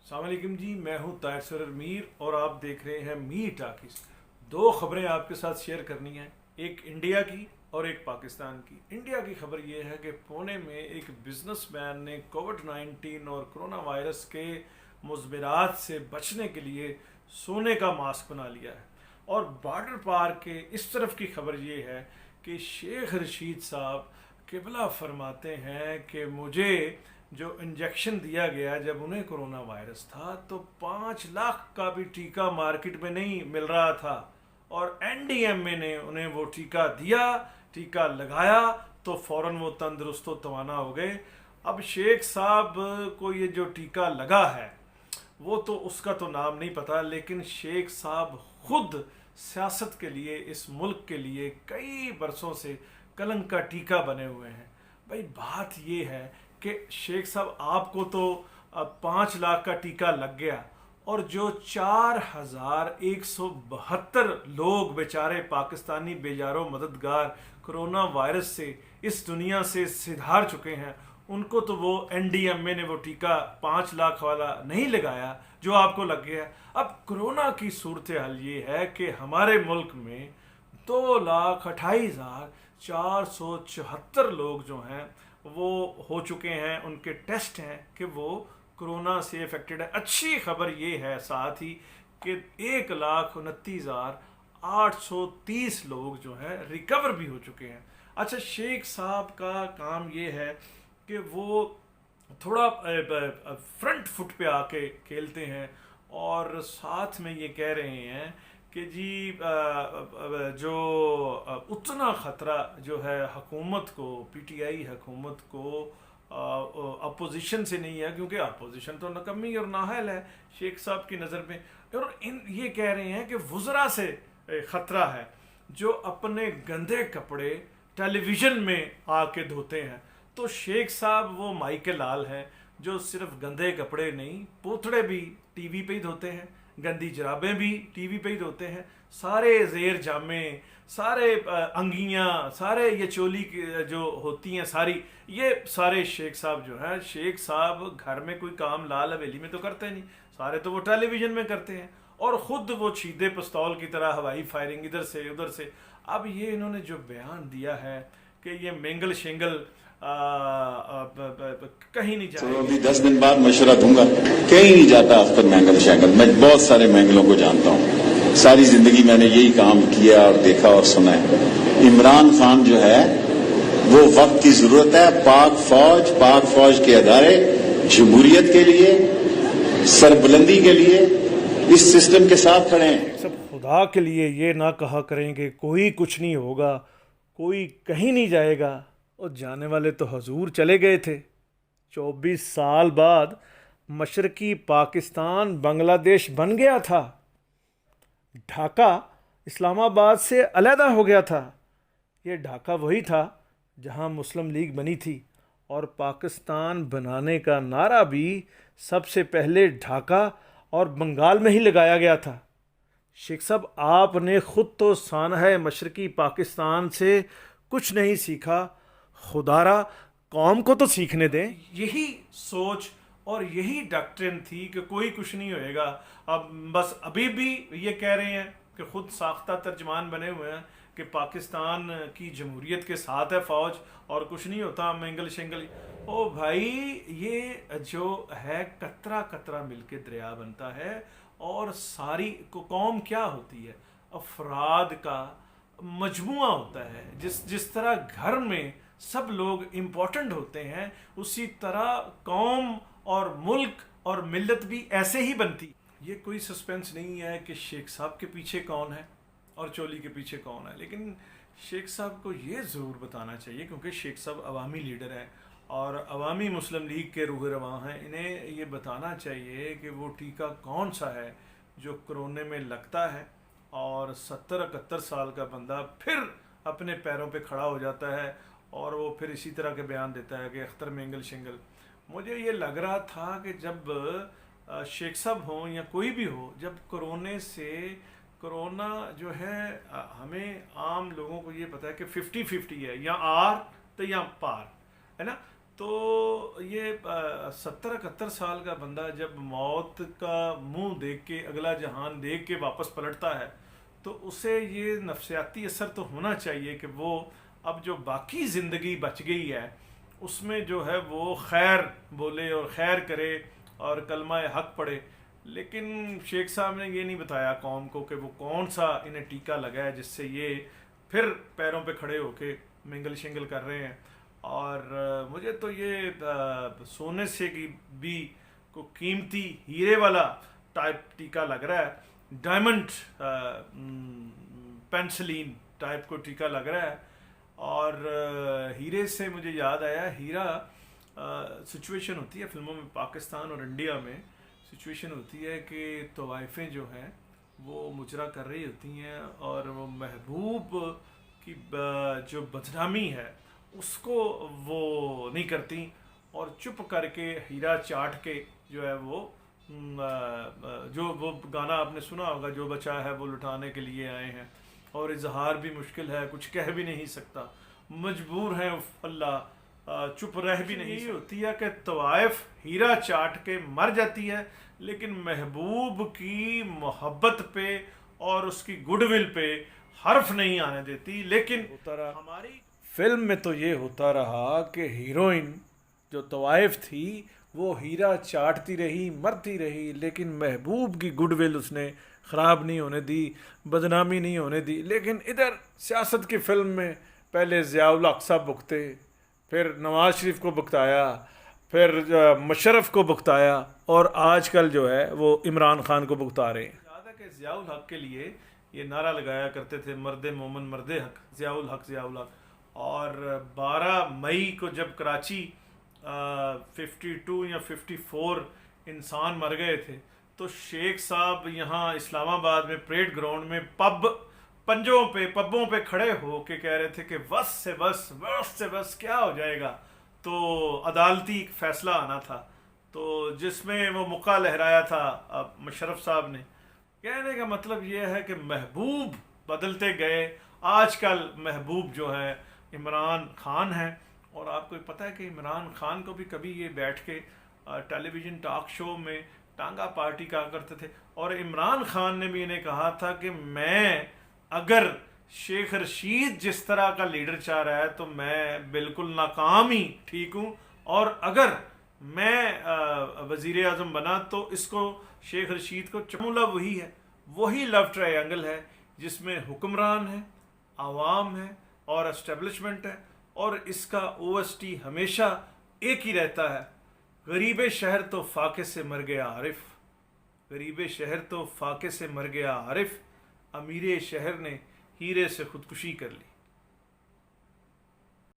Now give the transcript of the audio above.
السلام علیکم جی، میں ہوں طاہر سرور میر اور آپ دیکھ رہے ہیں میر ٹاکیز۔ دو خبریں آپ کے ساتھ شیئر کرنی ہیں، ایک انڈیا کی اور ایک پاکستان کی۔ انڈیا کی خبر یہ ہے کہ پونے میں ایک بزنس مین نے کووڈ-19 اور کرونا وائرس کے مضمرات سے بچنے کے لیے سونے کا ماسک بنا لیا ہے۔ اور بارڈر پار کے اس طرف کی خبر یہ ہے کہ شیخ رشید صاحب قبلہ فرماتے ہیں کہ مجھے جو انجیکشن دیا گیا جب انہیں کرونا وائرس تھا تو 5 لاکھ کا بھی ٹیکہ مارکیٹ میں نہیں مل رہا تھا، اور این ڈی ایم اے نے انہیں وہ ٹیکہ دیا، ٹیکہ لگایا تو فوراً وہ تندرست و توانا ہو گئے۔ اب شیخ صاحب کو یہ جو ٹیکہ لگا ہے وہ تو اس کا تو نام نہیں پتہ، لیکن شیخ صاحب خود سیاست کے لیے، اس ملک کے لیے کئی برسوں سے کلنک کا ٹیکہ بنے ہوئے ہیں۔ بھائی بات یہ ہے کہ شیخ صاحب آپ کو تو 5 لاکھ کا ٹیکہ لگ گیا، اور جو 4172 لوگ بیچارے پاکستانی بیچاروں مددگار کرونا وائرس سے اس دنیا سے سدھار چکے ہیں، ان کو تو وہ این ڈی ایم اے نے وہ ٹیکہ 5 لاکھ والا نہیں لگایا جو آپ کو لگ گیا۔ اب کرونا کی صورتحال یہ ہے کہ ہمارے ملک میں 2,28,474 لوگ جو ہیں وہ ہو چکے ہیں، ان کے ٹیسٹ ہیں کہ وہ کرونا سے افیکٹڈ ہے۔ اچھی خبر یہ ہے ساتھ ہی کہ 1,29,830 لوگ جو ہیں ریکور بھی ہو چکے ہیں۔ اچھا، شیخ صاحب کا کام یہ ہے کہ وہ تھوڑا فرنٹ فٹ پہ آ کے کھیلتے ہیں، اور ساتھ میں یہ کہہ رہے ہیں کہ جی جو اتنا خطرہ جو ہے حکومت کو، پی ٹی آئی حکومت کو اپوزیشن سے نہیں ہے، کیونکہ اپوزیشن تو نکمی اور نااہل ہے شیخ صاحب کی نظر میں، اور یہ کہہ رہے ہیں کہ وزراء سے خطرہ ہے جو اپنے گندے کپڑے ٹیلی ویژن میں آ کے دھوتے ہیں۔ تو شیخ صاحب وہ مائی کے لال ہیں جو صرف گندے کپڑے نہیں، پوتڑے بھی ٹی وی پہ ہی دھوتے ہیں، گندی جرابیں بھی ٹی وی پہ ہی دھوتے ہیں، سارے زیر جامے، سارے انگیاں، سارے یہ چولی جو ہوتی ہیں ساری، یہ سارے شیخ صاحب جو ہیں، شیخ صاحب گھر میں کوئی کام لال حویلی میں تو کرتے نہیں، سارے تو وہ ٹیلی ویژن میں کرتے ہیں، اور خود وہ چھیدے پستول کی طرح ہوائی فائرنگ ادھر سے ادھر سے۔ اب یہ انہوں نے جو بیان دیا ہے کہ یہ مینگل شینگل کہیں نہیں جائے گا، 10 دن بعد مشورہ دوں گا، کہیں نہیں جاتا اختر مینگل شینگل۔ میں بہت سارے مینگلوں کو جانتا ہوں، ساری زندگی میں نے یہی کام کیا اور دیکھا اور سنا ہے۔ عمران خان جو ہے وہ وقت کی ضرورت ہے، پاک فوج کے ادارے جمہوریت کے لیے، سربلندی کے لیے اس سسٹم کے ساتھ کھڑے ہیں۔ سب خدا کے لیے یہ نہ کہا کریں کہ کوئی کچھ نہیں ہوگا، کوئی کہیں نہیں جائے گا، اور جانے والے تو حضور چلے گئے تھے۔ 24 سال بعد مشرقی پاکستان بنگلہ دیش بن گیا تھا، ڈھاکہ اسلام آباد سے علیحدہ ہو گیا تھا۔ یہ ڈھاکہ وہی تھا جہاں مسلم لیگ بنی تھی، اور پاکستان بنانے کا نعرہ بھی سب سے پہلے ڈھاکہ اور بنگال میں ہی لگایا گیا تھا۔ شیخ صاحب، آپ نے خود تو سانحہ مشرقی پاکستان سے کچھ نہیں سیکھا، خدارا قوم کو تو سیکھنے دیں۔ یہی سوچ اور یہی ڈاکٹرن تھی کہ کوئی کچھ نہیں ہوئے گا۔ اب بس ابھی بھی یہ کہہ رہے ہیں کہ خود ساختہ ترجمان بنے ہوئے ہیں کہ پاکستان کی جمہوریت کے ساتھ ہے فوج اور کچھ نہیں ہوتا، مینگل شینگل۔ او بھائی، یہ جو ہے قطرہ قطرہ مل کے دریا بنتا ہے، اور ساری قوم کیا ہوتی ہے؟ افراد کا مجموعہ ہوتا ہے۔ جس طرح گھر میں سب لوگ امپورٹنٹ ہوتے ہیں، اسی طرح قوم اور ملک اور ملت بھی ایسے ہی بنتی۔ یہ کوئی سسپینس نہیں ہے کہ شیخ صاحب کے پیچھے کون ہے اور چولی کے پیچھے کون ہے، لیکن شیخ صاحب کو یہ ضرور بتانا چاہیے، کیونکہ شیخ صاحب عوامی لیڈر ہیں اور عوامی مسلم لیگ کے روح رواں ہیں، انہیں یہ بتانا چاہیے کہ وہ ٹیکہ کون سا ہے جو کرونے میں لگتا ہے، اور 70-71 سال کا بندہ پھر اپنے پیروں پہ کھڑا ہو جاتا ہے، اور وہ پھر اسی طرح کے بیان دیتا ہے کہ اختر مینگل شنگل۔ مجھے یہ لگ رہا تھا کہ جب شیخ صاحب ہوں یا کوئی بھی ہو، جب کرونا جو ہے، ہمیں عام لوگوں کو یہ پتا ہے کہ 50-50 ہے، یا آر تو یا پار ہے نا، تو یہ 70-71 سال کا بندہ جب موت کا منہ دیکھ کے اگلا جہان دیکھ کے واپس پلٹتا ہے تو اسے یہ نفسیاتی اثر تو ہونا چاہیے کہ وہ اب جو باقی زندگی بچ گئی ہے اس میں جو ہے وہ خیر بولے اور خیر کرے اور کلمہ حق پڑھے. لیکن شیخ صاحب نے یہ نہیں بتایا قوم کو کہ وہ کون سا انہیں ٹیکہ لگا ہے جس سے یہ پھر پیروں پہ کھڑے ہو کے منگل شنگل کر رہے ہیں. اور مجھے تو یہ سونے سے کی بھی کو قیمتی ہیرے والا ٹائپ ٹیکہ لگ رہا ہے, ڈائمنڈ پینسلین ٹائپ کو ٹیکہ لگ رہا ہے. اور ہیرے سے مجھے یاد آیا, ہیرا سچویشن ہوتی ہے فلموں میں, پاکستان اور انڈیا میں سچویشن ہوتی ہے کہ طوائفیں جو ہیں وہ مجرا کر رہی ہوتی ہیں اور وہ محبوب کی جو بدنامی ہے اس کو وہ نہیں کرتی اور چپ کر کے ہیرا چاٹ کے جو ہے وہ جو وہ گانا آپ نے سنا ہوگا, جو بچا ہے وہ لٹانے کے لیے آئے ہیں اور اظہار بھی مشکل ہے, کچھ کہہ بھی نہیں سکتا, مجبور ہیں اللہ چپ رہ بھی نہیں ہوتی ہے کہ طوائف ہیرا چاٹ کے مر جاتی ہے لیکن محبوب کی محبت پہ اور اس کی گڈ ول پہ حرف نہیں آنے دیتی. لیکن ہماری فلم میں تو یہ ہوتا رہا کہ ہیروئن جو طوائف تھی وہ ہیرا چاٹتی رہی, مرتی رہی, لیکن محبوب کی گڈ ول اس نے خراب نہیں ہونے دی, بدنامی نہیں ہونے دی. لیکن ادھر سیاست کی فلم میں پہلے ضیاء الحق صاحب بکتے, پھر نواز شریف کو بکتایا, پھر مشرف کو بکتایا اور آج کل جو ہے وہ عمران خان کو بکتا رہے ہیں. یاد ہے کہ ضیاء الحق کے لیے یہ نعرہ لگایا کرتے تھے, مرد مومن مرد حق, ضیاء الحق ضیاء الحق. اور 12 مئی کو جب کراچی 52 یا 54 انسان مر گئے تھے تو شیخ صاحب یہاں اسلام آباد میں پریڈ گراؤنڈ میں پبوں پہ کھڑے ہو کے کہہ رہے تھے کہ بس سے بس کیا ہو جائے گا. تو عدالتی فیصلہ آنا تھا تو جس میں وہ مکہ لہرایا تھا مشرف صاحب نے. کہنے کا مطلب یہ ہے کہ محبوب بدلتے گئے, آج کل محبوب جو ہے عمران خان ہے. اور آپ کو پتہ ہے کہ عمران خان کو بھی کبھی یہ بیٹھ کے ٹیلی ویژن ٹاک شو میں ٹانگا پارٹی کہا کرتے تھے, اور عمران خان نے بھی انہیں کہا تھا کہ میں اگر شیخ رشید جس طرح کا لیڈر چاہ رہا ہے تو میں بالکل ناکام ہی ٹھیک ہوں, اور اگر میں وزیر اعظم بنا تو اس کو شیخ رشید کو چمولا وہی ہے, وہی لو ٹرائنگل ہے جس میں حکمران ہے, عوام ہے اور اسٹیبلشمنٹ ہے, اور اس کا او ایس ٹی ہمیشہ ایک ہی رہتا ہے, غریب شہر تو فاقے سے مر گیا عارف, غریب شہر تو فاقے سے مر گیا عارف, امیر شہر نے ہیرے سے خودکشی کر لی.